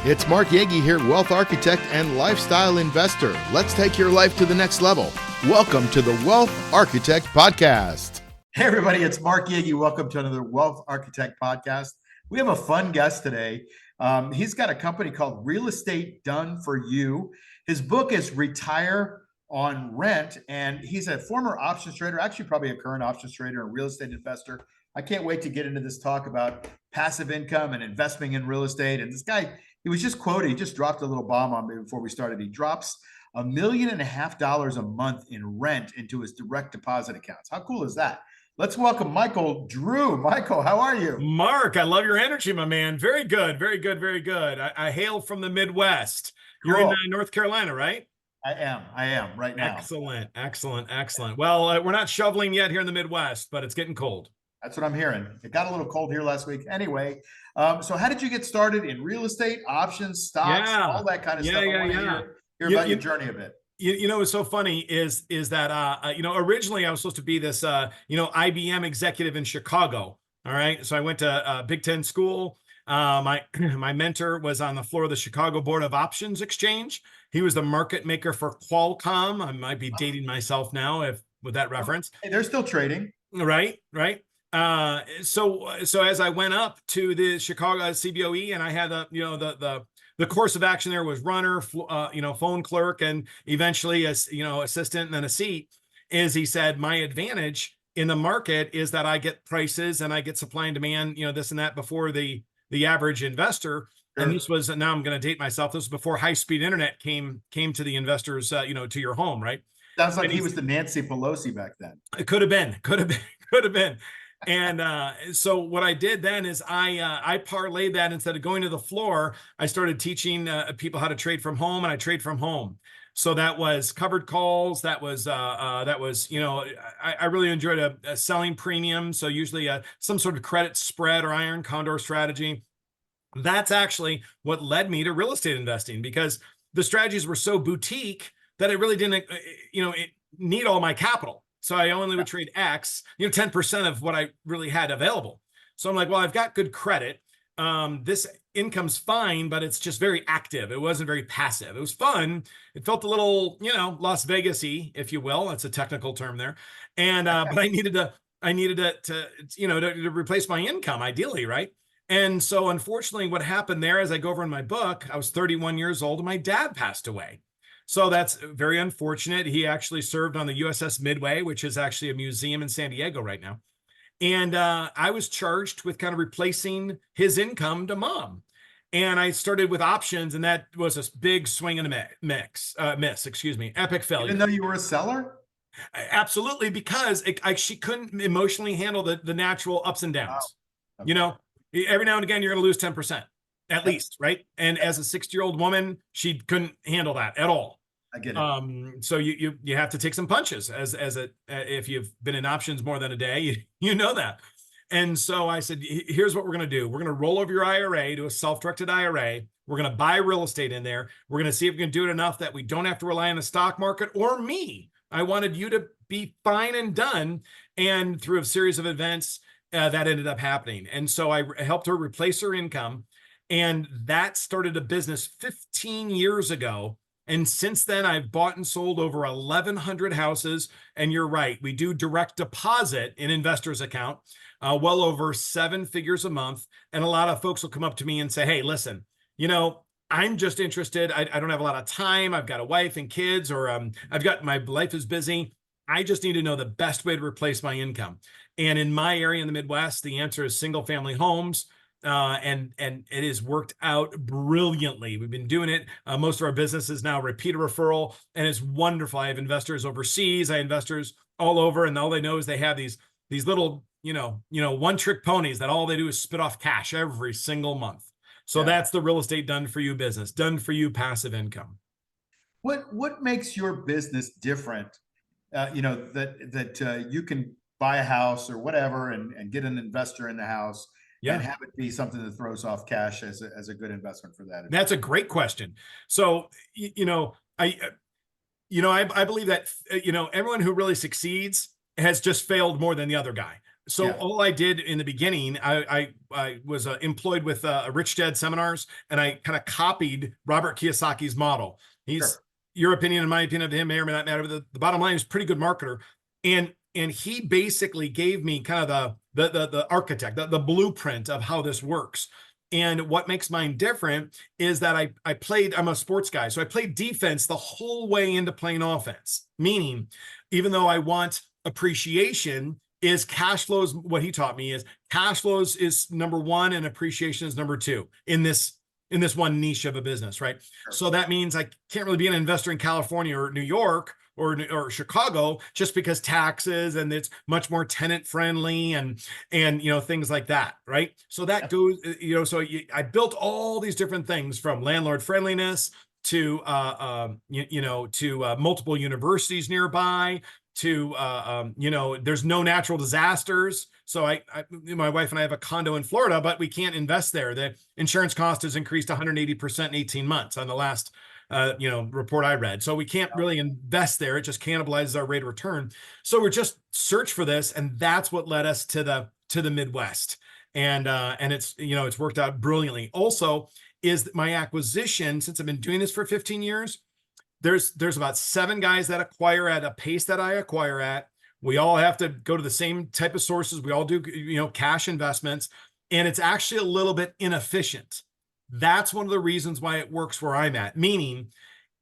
It's Mark Yegge here, wealth architect and lifestyle investor. Let's take your life to the next level. Welcome to the Wealth Architect Podcast. Hey, everybody, it's Mark Yegge. Welcome to another Wealth Architect Podcast. We have a fun guest today. He's got a company called Real Estate Done For You. His book is Retire on Rent, and he's a former options trader, actually probably a current options trader and real estate investor. I can't wait to get into this talk about passive income and investing in real estate. And this guy, he was just quoted, he just dropped a little bomb on me before we started. He drops $1.5 million a month in rent into his direct deposit accounts. How cool is that? Let's welcome Michael Drew. Michael, how are you? Mark, I love your energy, my man. Very good, very good, very good. I hail from the Midwest. You're in North Carolina, right? I am right now. Excellent, excellent, excellent. Well, we're not shoveling yet here in the Midwest, but it's getting cold. That's what I'm hearing. It got a little cold here last week. Anyway, so how did you get started in real estate, options, stocks, all that kind of stuff? I want to hear about your journey a bit. You know, what's so funny is that, originally I was supposed to be this, IBM executive in Chicago. All right. So I went to Big Ten school. My mentor was on the floor of the Chicago Board of Options Exchange. He was the market maker for Qualcomm. I might be dating myself now with that reference. Hey, they're still trading. Right. So as I went up to the Chicago CBOE, and I had the course of action there was runner, phone clerk, and eventually assistant, and then a seat. Is he said my advantage in the market is that I get prices and I get supply and demand, this and that before the average investor. Sure. And this was, now I'm going to date myself, this was before high speed internet came to the investors, to your home, right? Sounds like he was the Nancy Pelosi back then. It could have been. And so what I did then is I parlayed that. Instead of going to the floor, I started teaching people how to trade from home, and I trade from home. So that was covered calls. That was I really enjoyed a selling premium. So usually some sort of credit spread or iron condor strategy. That's actually what led me to real estate investing, because the strategies were so boutique that it really didn't, need all my capital. So I only would trade X, 10% of what I really had available. So I'm like, well, I've got good credit. This income's fine, but it's just very active. It wasn't very passive. It was fun. It felt a little, Las Vegas-y, if you will. That's a technical term there. And but I needed to replace my income, ideally, right? And so unfortunately, what happened there, as I go over in my book, I was 31 years old and my dad passed away. So that's very unfortunate. He actually served on the USS Midway, which is actually a museum in San Diego right now. And I was charged with kind of replacing his income to mom. And I started with options, and that was a big swing and a miss, epic failure. Even though you were a seller? Absolutely, because she couldn't emotionally handle the natural ups and downs. Wow. Okay. Every now and again, you're going to lose 10%. At least, right? And as a 60-year-old woman, she couldn't handle that at all. I get it. So you have to take some punches if you've been in options more than a day, you know that. And so I said, here's what we're going to do. We're going to roll over your IRA to a self-directed IRA. We're going to buy real estate in there. We're going to see if we can do it enough that we don't have to rely on the stock market or me. I wanted you to be fine and done. And through a series of events, that ended up happening. And so I helped her replace her income. And that started a business 15 years ago. And since then, I've bought and sold over 1,100 houses. And you're right, we do direct deposit in investors' account, well over 7 figures a month. And a lot of folks will come up to me and say, hey, listen, I'm just interested. I don't have a lot of time. I've got a wife and kids, or my life is busy. I just need to know the best way to replace my income. And in my area in the Midwest, the answer is single family homes. And it has worked out brilliantly. We've been doing it. Most of our business is now repeat referral, and it's wonderful. I have investors overseas. I have investors all over, and all they know is they have these little, one-trick ponies that all they do is spit off cash every single month. So that's the real estate done for you business, done for you passive income. What makes your business different? That you can buy a house or whatever and get an investor in the house. And have it be something that throws off cash as a good investment for that. That's a great question. So, I believe that, everyone who really succeeds has just failed more than the other guy. So Yeah. all I did in the beginning, I was employed with Rich Dad Seminars, and I kind of copied Robert Kiyosaki's model. Sure. Your opinion and my opinion of him may or may not matter, but the bottom line is pretty good marketer. And he basically gave me kind of the architect, the blueprint of how this works. And what makes mine different is that I'm a sports guy. So I played defense the whole way into playing offense, meaning even though I want appreciation, is cash flows. What he taught me is cash flows is number one and appreciation is number two in this one niche of a business, right? Sure. So that means I can't really be an investor in California or New York or Chicago just because taxes, and it's much more tenant friendly and things like that, right? So that goes, I built all these different things from landlord friendliness to multiple universities nearby to there's no natural disasters. So my wife and I have a condo in Florida, but we can't invest there. The insurance cost has increased 180% in 18 months on the last report I read. So we can't really invest there. It just cannibalizes our rate of return. So we're just search for this, and that's what led us to the Midwest. And it's worked out brilliantly. Also, is my acquisition, since I've been doing this for 15 years, there's about 7 guys that acquire at a pace that I acquire at. We all have to go to the same type of sources. We all do, cash investments, and it's actually a little bit inefficient. That's one of the reasons why it works where I'm at. Meaning,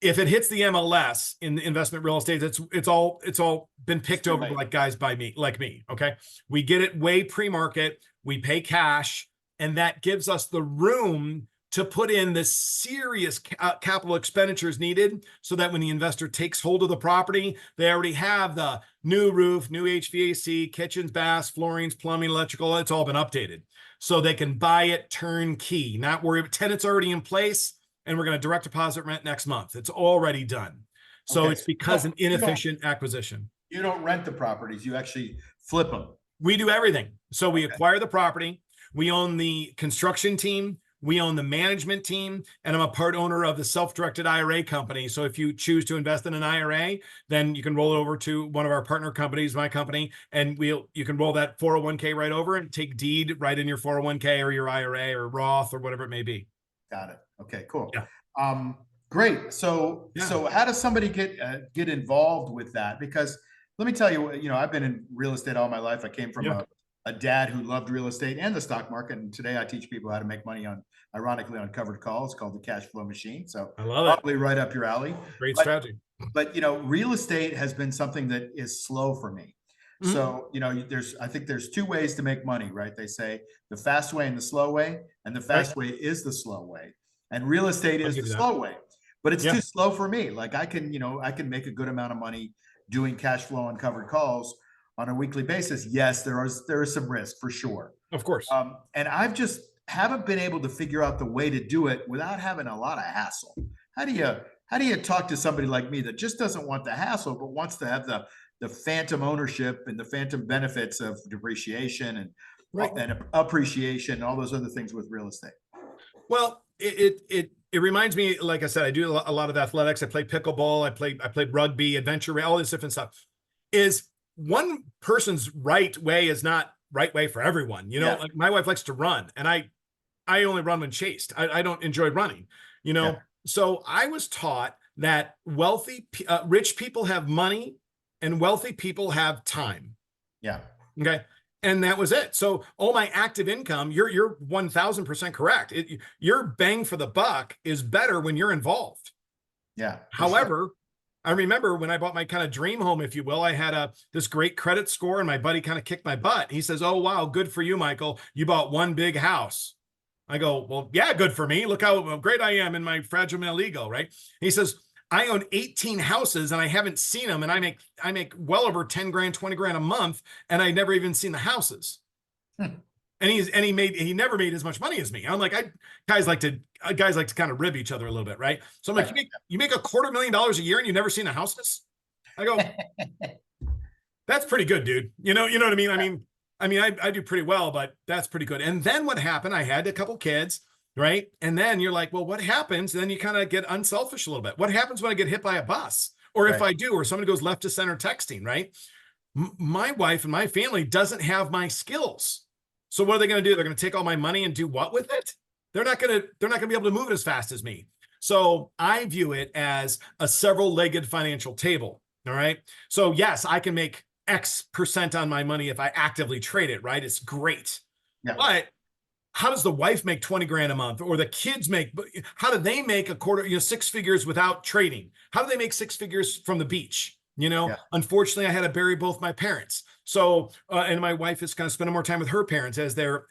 if it hits the MLS in the investment real estate, it's all been picked over by guys like me. Okay, we get it way pre-market. We pay cash, and that gives us the room to put in the serious capital expenditures needed so that when the investor takes hold of the property, they already have the new roof, new HVAC, kitchens, baths, floorings, plumbing, electrical. It's all been updated. So they can buy it turnkey, not worry about tenants already in place, and we're going to direct deposit rent next month. It's already done. So it's because an inefficient acquisition. You don't rent the properties, you actually flip them. We do everything. So we acquire the property, we own the construction team, we own the management team, and I'm a part owner of the self-directed IRA company. So if you choose to invest in an IRA, then you can roll it over to one of our partner companies, my company, and you can roll that 401k right over and take deed right in your 401k or your IRA or Roth or whatever it may be. Got it. Okay, cool. Yeah. Great. So how does somebody get involved with that? Because let me tell you, I've been in real estate all my life. I came from a dad who loved real estate and the stock market. And today I teach people how to make money ironically on covered calls, called the cash flow machine. So I love probably right up your alley. Great strategy. But, real estate has been something that is slow for me. Mm-hmm. So, I think there's 2 ways to make money, right? They say the fast way and the slow way, and the fast way is the slow way. And real estate is the slow way, but it's too slow for me. Like I can make a good amount of money doing cash flow on covered calls on a weekly basis. Yes, there is some risk for sure. Of course. And I've just haven't been able to figure out the way to do it without having a lot of hassle. How do you talk to somebody like me that just doesn't want the hassle, but wants to have the phantom ownership and the phantom benefits of depreciation and appreciation and all those other things with real estate? Well, it reminds me, like I said, I do a lot of athletics. I play pickleball. I played rugby, adventure, all this different stuff. Is one person's right way is not right way for everyone. Like my wife likes to run, and I only run when chased. I don't enjoy running. So I was taught that rich people have money, and wealthy people have time. Yeah. Okay. And that was it. So all my active income, you're 1000% correct. Your bang for the buck is better when you're involved. Yeah. However, I remember when I bought my kind of dream home, if you will, I had this great credit score, and my buddy kind of kicked my butt. He says, "Oh, wow, good for you, Michael. You bought one big house." I go, "Well, yeah, good for me. Look how great I am in my fragile male ego," right? He says, "I own 18 houses and I haven't seen them, and I make well over 10 grand, 20 grand a month, and I never even seen the houses." And he never made as much money as me. I'm like, guys like to kind of rib each other a little bit, right? So I'm like, you make $250,000 a year and you've never seen the houses? I go, that's pretty good, dude. You know what I mean? I do pretty well, but that's pretty good. And then what happened? I had a couple kids, right? And then you're like, well, what happens? Then you kind of get unselfish a little bit. What happens when I get hit by a bus? Or if I do, or somebody goes left to center texting, right? My wife and my family doesn't have my skills. So what are they going to do? They're going to take all my money and do what with it? They're not going to be able to move it as fast as me. So I view it as a several-legged financial table. All right. So yes, I can make X percent on my money if I actively trade it, right? It's great. Yeah. But how does the wife make 20 grand a month, or the kids how do they make a quarter, 6 figures without trading? How do they make 6 figures from the beach? Unfortunately, I had to bury both my parents. So, and my wife is kind of spending more time with her parents as they're,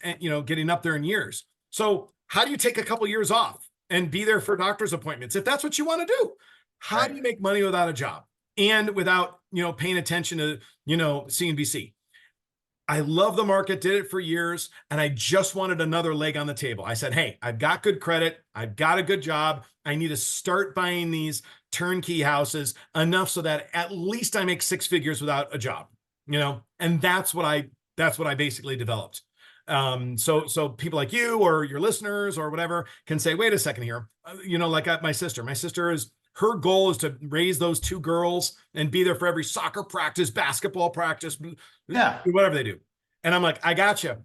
getting up there in years. So how do you take a couple years off and be there for doctor's appointments if that's what you want to do? How do you make money without a job and without, paying attention to, CNBC? I love the market, did it for years, and I just wanted another leg on the table. I said, hey, I've got good credit. I've got a good job. I need to start buying these turnkey houses enough so that at least I make 6 figures without a job, and that's what I basically developed. So people like you or your listeners or whatever can say, wait a second here. Like my sister her goal is to raise those 2 girls and be there for every soccer practice, basketball practice, whatever they do. And I'm like, I gotcha.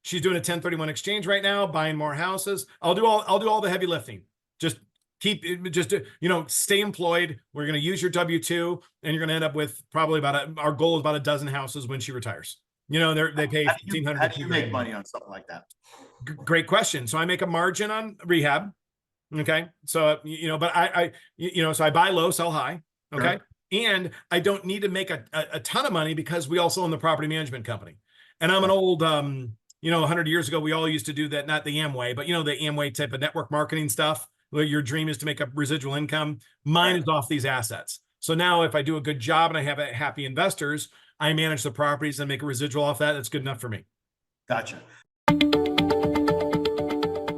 She's doing a 1031 exchange right now, buying more houses. I'll do all the heavy lifting. Just stay employed. We're going to use your W-2, and you're going to end up with probably our goal is about a dozen houses when she retires. They pay $1,500. How do you make money on something like that? Great question. So I make a margin on rehab. Okay. So, but so I buy low, sell high. Okay. Sure. And I don't need to make a ton of money because we also own the property management company. And I'm an old, 100 years ago, we all used to do that, not the Amway, but the Amway type of network marketing stuff where your dream is to make up residual income. Mine is off these assets. So now if I do a good job and I have happy investors, I manage the properties and make a residual off that. That's good enough for me. Gotcha.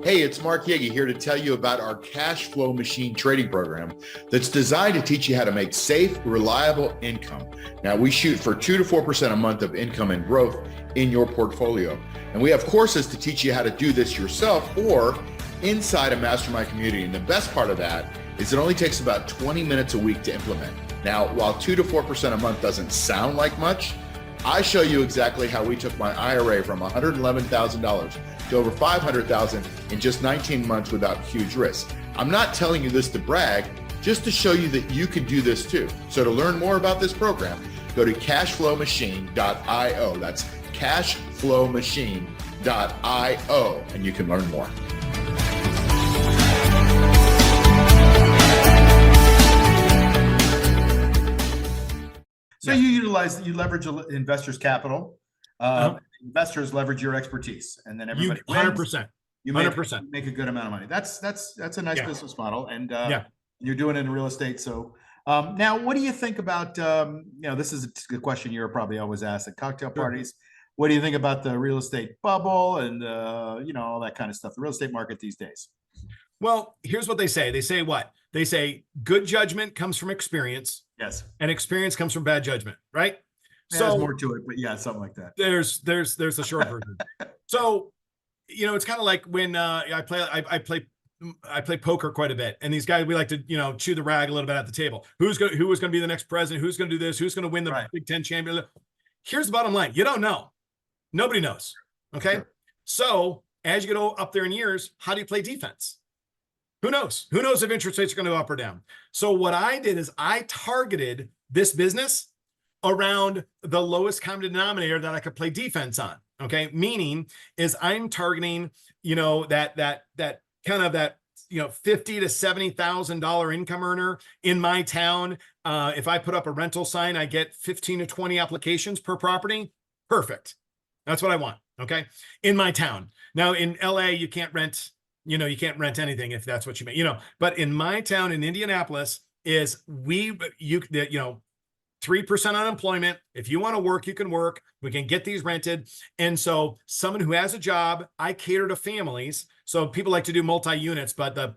Hey, it's Mark Yegge here to tell you about our cash flow machine trading program that's designed to teach you how to make safe, reliable income. Now, we shoot for 2 to 4% a month of income and growth in your portfolio. And we have courses to teach you how to do this yourself or inside a mastermind community. And the best part of that is it only takes about 20 minutes a week to implement. Now, while 2 to 4% a month doesn't sound like much, I show you exactly how we took my IRA from $111,000 to over $500,000 in just 19 months without huge risk. I'm not telling you this to brag, just to show you that you can do this too. So to learn more about this program, go to cashflowmachine.io. That's cashflowmachine.io, and you can learn more. So you leverage investors' capital. Investors leverage your expertise, and then everybody 100%. You make a good amount of money. That's a nice business model, and you're doing it in real estate. So now, what do you think about? This is a question you're probably always asked at cocktail parties. What do you think about the real estate bubble and all that kind of stuff? The real estate market these days. Well, here's what they say. They say what? They say good judgment comes from experience. Yes. And experience comes from bad judgment, right? Yeah, so there's more to it, but yeah, something like that. There's a short version. So, it's kind of like when I play poker quite a bit, and these guys, we like to chew the rag a little bit at the table. Who was going to be the next president? Who's going to do this? Who's going to win the Big Ten championship? Here's the bottom line: you don't know. Nobody knows. Okay. Sure. So as you get up there in years, how do you play defense? Who knows? Who knows if interest rates are going to go up or down? So what I did is I targeted this business around the lowest common denominator that I could play defense on. Okay. Meaning is I'm targeting, that kind of that, $50,000 to $70,000 income earner in my town. If I put up a rental sign, I get 15 to 20 applications per property. Perfect. That's what I want. Okay. In my town. Now in LA, you can't rent anything if that's what you mean, but in my town in Indianapolis is 3% unemployment. If you want to work, you can work. We can get these rented. And so someone who has a job, I cater to families. So people like to do multi-units, but the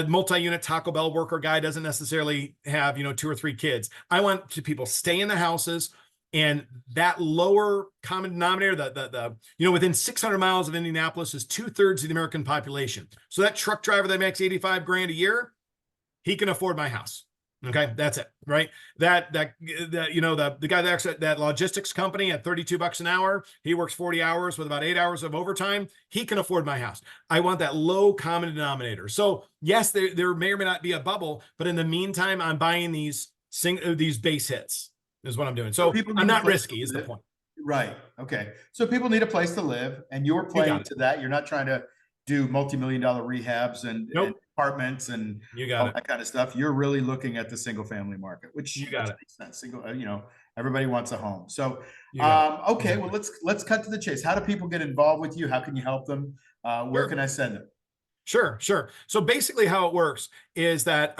multi-unit Taco Bell worker guy doesn't necessarily have, 2 or 3 kids. I want people stay in the houses, and that lower common denominator, the within 600 miles of Indianapolis is 2/3 of the American population. So that truck driver that makes $85,000 a year, he can afford my house. Okay, that's it, right? That you know, the guy that actually, that logistics company at $32 an hour, he works 40 hours with about 8 hours of overtime. He can afford my house. I want that low common denominator. So yes, there may or may not be a bubble, but in the meantime, I'm buying these base hits is what I'm doing. So people I'm need a not place risky to is the live. point. Right. Okay. So people need a place to live, and you're You got playing it. to that. You're not trying to do multi-million-dollar rehabs and Nope. apartments and You got all it. that kind of stuff. You're really looking at the single family market, which You got it. makes sense. Single, you know, everybody wants a home. So, You got it. okay, Exactly. well, let's cut to the chase. How do people get involved with you? How can you help them? Where Sure. can I send them? Sure, sure. So basically how it works is that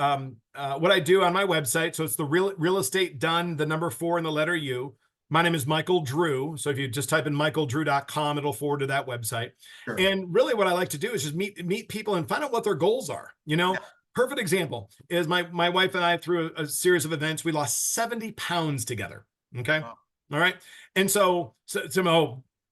what I do on my website, so it's the real estate done, the number 4 and the letter U. My name is Michael Drew. So if you just type in michaeldrew.com, it'll forward to that website. Sure. And really what I like to do is just meet people and find out what their goals are. You know, Yeah. perfect example is my wife and I, through a series of events, we lost 70 pounds together. Okay. Wow. All right. And so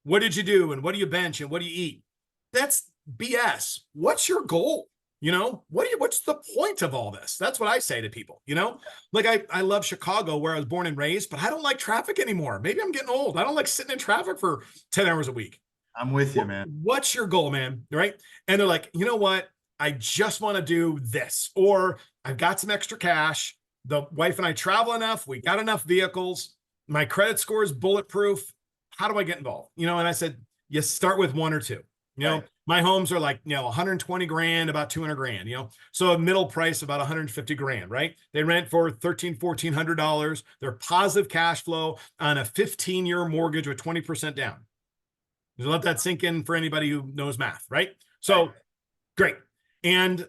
what did you do? And what do you bench? And what do you eat? That's BS. What's your goal? You know, what's the point of all this? That's what I say to people, you know, like I love Chicago where I was born and raised, but I don't like traffic anymore. Maybe I'm getting old. I don't like sitting in traffic for 10 hours a week. I'm with you, man. What's your goal, man? Right. And they're like, you know what? I just want to do this, or I've got some extra cash. The wife and I travel enough. We got enough vehicles. My credit score is bulletproof. How do I get involved? You know, and I said, you start with 1 or 2. You know, my homes are like, you know, 120 grand, about 200 grand, you know, so a middle price, about 150 grand, right? They rent for $1,400. They're positive cash flow on a 15-year mortgage with 20% down. Just let that sink in for anybody who knows math, right? So great. And,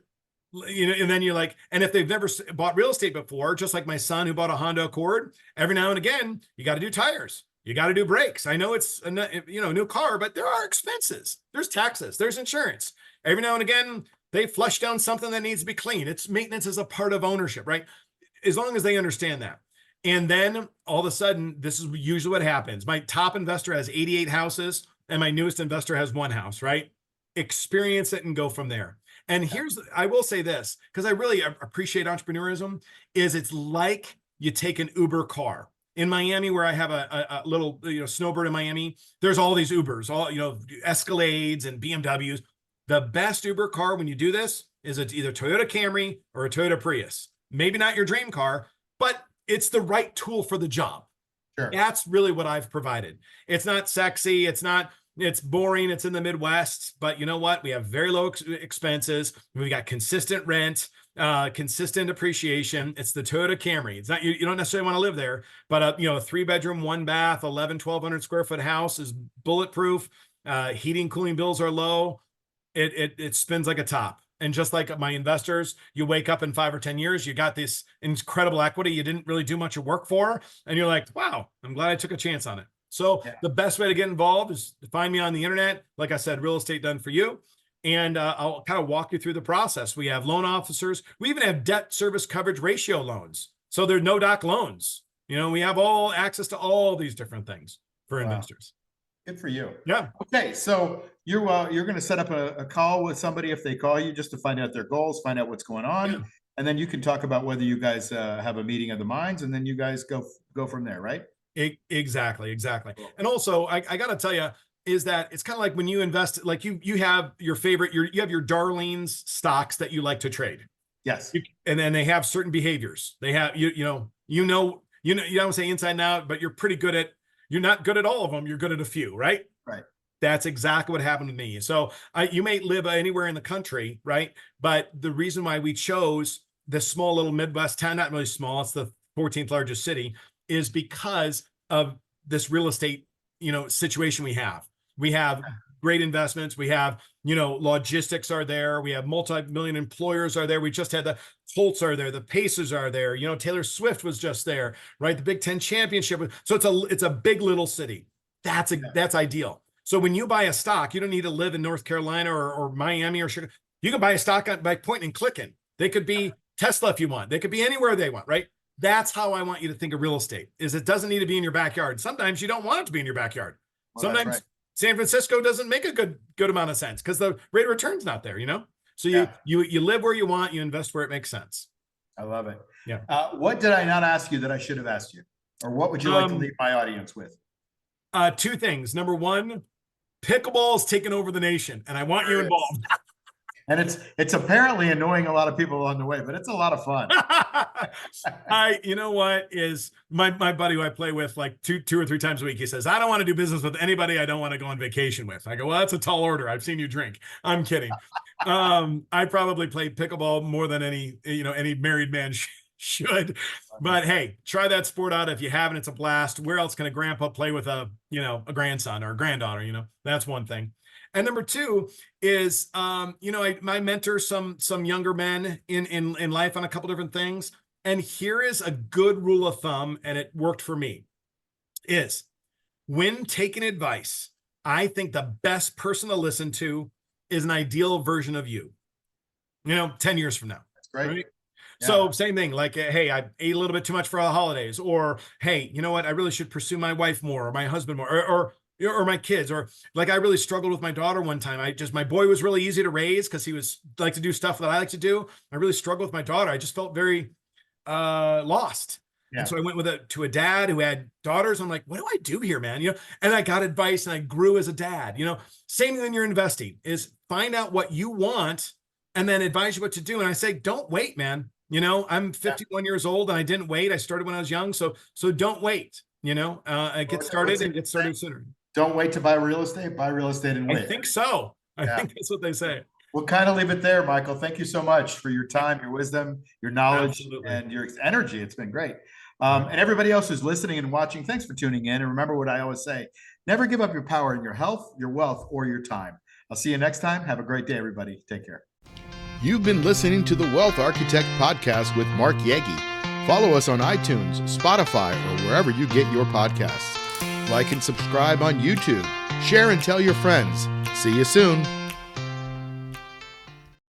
you know, and then you're like, and if they've never bought real estate before, just like my son who bought a Honda Accord, every now and again, you got to do tires. You got to do brakes. I know it's a new car, but there are expenses. There's taxes. There's insurance. Every now and again, they flush down something that needs to be clean. It's maintenance is a part of ownership, right? As long as they understand that. And then all of a sudden, this is usually what happens. My top investor has 88 houses, and my newest investor has 1 house, right? Experience it and go from there. And I will say this, because I really appreciate entrepreneurism, is it's like you take an Uber car. In Miami, where I have a little, snowbird in Miami, there's all these Ubers, all, Escalades and BMWs. The best Uber car when you do this is it's either Toyota Camry or a Toyota Prius. Maybe not your dream car, but it's the right tool for the job. Sure. That's really what I've provided. It's not sexy. It's boring. It's in the Midwest, but you know what? We have very low expenses. We got consistent rent, consistent appreciation. It's the Toyota Camry. It's not, you don't necessarily want to live there, but a 3-bedroom, 1-bath, 1,200 square foot house is bulletproof. Heating, cooling bills are low. It spins like a top. And just like my investors, you wake up in 5 or 10 years, you got this incredible equity you didn't really do much of work for. And you're like, wow, I'm glad I took a chance on it. So the best way to get involved is to find me on the internet. Like I said, Real Estate Done For You. And I'll kind of walk you through the process. We have loan officers. We even have debt service coverage ratio loans. So there's no doc loans. We have all access to all these different things for investors. Good for you. Yeah. Okay. So you're going to set up a call with somebody if they call you, just to find out their goals, find out what's going on. Yeah. And then you can talk about whether you guys have a meeting of the minds, and then you guys go from there, right? Exactly. And also, I got to tell you, is that it's kind of like when you invest, like you have your favorite, you have your darlings stocks that you like to trade. Yes. And then they have certain behaviors. They have, you don't say inside and out, but you're not good at all of them. You're good at a few, right? Right. That's exactly what happened to me. So you may live anywhere in the country, right? But the reason why we chose this small little Midwest town, not really small, it's the 14th largest city, is because of this real estate, situation we have. We have great investments. We have, logistics are there. We have multi-million employers are there. We just had the Colts are there. The Pacers are there. Taylor Swift was just there, right? The Big Ten championship. So it's a big little city. That's ideal. So when you buy a stock, you don't need to live in North Carolina or Miami or Chicago. You can buy a stock by pointing and clicking. They could be Tesla if you want. They could be anywhere they want, right? That's how I want you to think of real estate, is it doesn't need to be in your backyard. Sometimes you don't want it to be in your backyard. Well, sometimes San Francisco doesn't make a good amount of sense because the rate of return's not there, So you live where you want, you invest where it makes sense. I love it. Yeah. What did I not ask you that I should have asked you? Or what would you like to leave my audience with? Two things. Number one, pickleball's taking over the nation, and I want you involved. And it's apparently annoying a lot of people along the way, but it's a lot of fun. You know what is my buddy who I play with like two or three times a week. He says, I don't want to do business with anybody I don't want to go on vacation with. I go, well, that's a tall order. I've seen you drink. I'm kidding. I probably play pickleball more than any married man should, but hey, try that sport out if you haven't. It's a blast. Where else can a grandpa play with a grandson or a granddaughter? That's one thing. And number two is, I mentor some younger men in life on a couple different things. And here is a good rule of thumb, and it worked for me, is when taking advice, I think the best person to listen to is an ideal version of you, 10 years from now. That's great. Right? Yeah. So same thing, like, hey, I ate a little bit too much for the holidays, or, hey, you know what? I really should pursue my wife more, or my husband more, or my kids, or like I really struggled with my daughter one time. my boy was really easy to raise because he was like to do stuff that I like to do. I really struggled with my daughter. I just felt very lost. Yeah. And so I went to a dad who had daughters. I'm like, what do I do here, man? And I got advice and I grew as a dad. Same thing when you're investing, is find out what you want and then advise you what to do. And I say, don't wait, man. I'm 51 years old and I didn't wait. I started when I was young. So don't wait, get started and get started sooner. Don't wait to buy real estate, buy real estate and wait. I think so. I think that's what they say. We'll kind of leave it there, Michael. Thank you so much for your time, your wisdom, your knowledge, and your energy. It's been great. And everybody else who's listening and watching, thanks for tuning in. And remember what I always say, never give up your power in your health, your wealth, or your time. I'll see you next time. Have a great day, everybody. Take care. You've been listening to the Wealth Architect Podcast with Mark Yegge. Follow us on iTunes, Spotify, or wherever you get your podcasts. Like and subscribe on YouTube. Share and tell your friends. See you soon.